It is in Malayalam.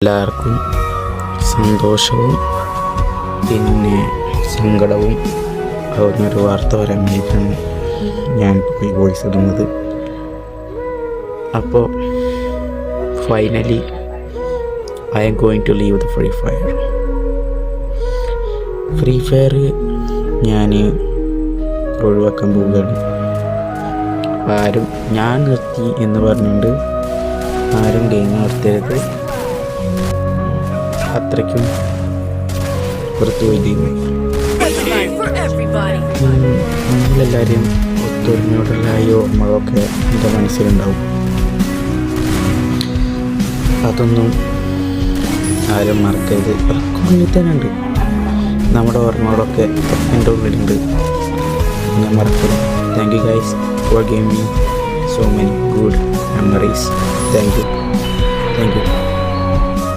എല്ലാവർക്കും സന്തോഷവും പിന്നെ സങ്കടവും ഒരു വാർത്ത വരാൻ വേണ്ടിയിട്ടാണ് ഞാൻ ഈ വോയിസ് ഇടുന്നത്. അപ്പോൾ finally I am going to leave the Free Fire ഞാൻ ഒഴിവാക്കാൻ പോവുകയാണ്. ആരും ഞാൻ നിർത്തി എന്ന് പറഞ്ഞുകൊണ്ട് ആരും ഗെയിം നിർത്തരുത്. അത്രയ്ക്കും വൃത്തിവൈദ്യം നമ്മളെല്ലാവരും ഒത്തൊരുമയോടുള്ള ഓർമ്മകളൊക്കെ എൻ്റെ മനസ്സിലുണ്ടാവും. അതൊന്നും ആരും മറക്കരുത്. അതൊക്കെ ഉള്ളിൽ തന്നെ ഉണ്ട്. നമ്മുടെ ഓർമ്മകളൊക്കെ എൻ്റെ ഉള്ളിലുണ്ട്. ഞാൻ മറക്കരുത്. Thank you guys four giving me so many good memories. Thank you.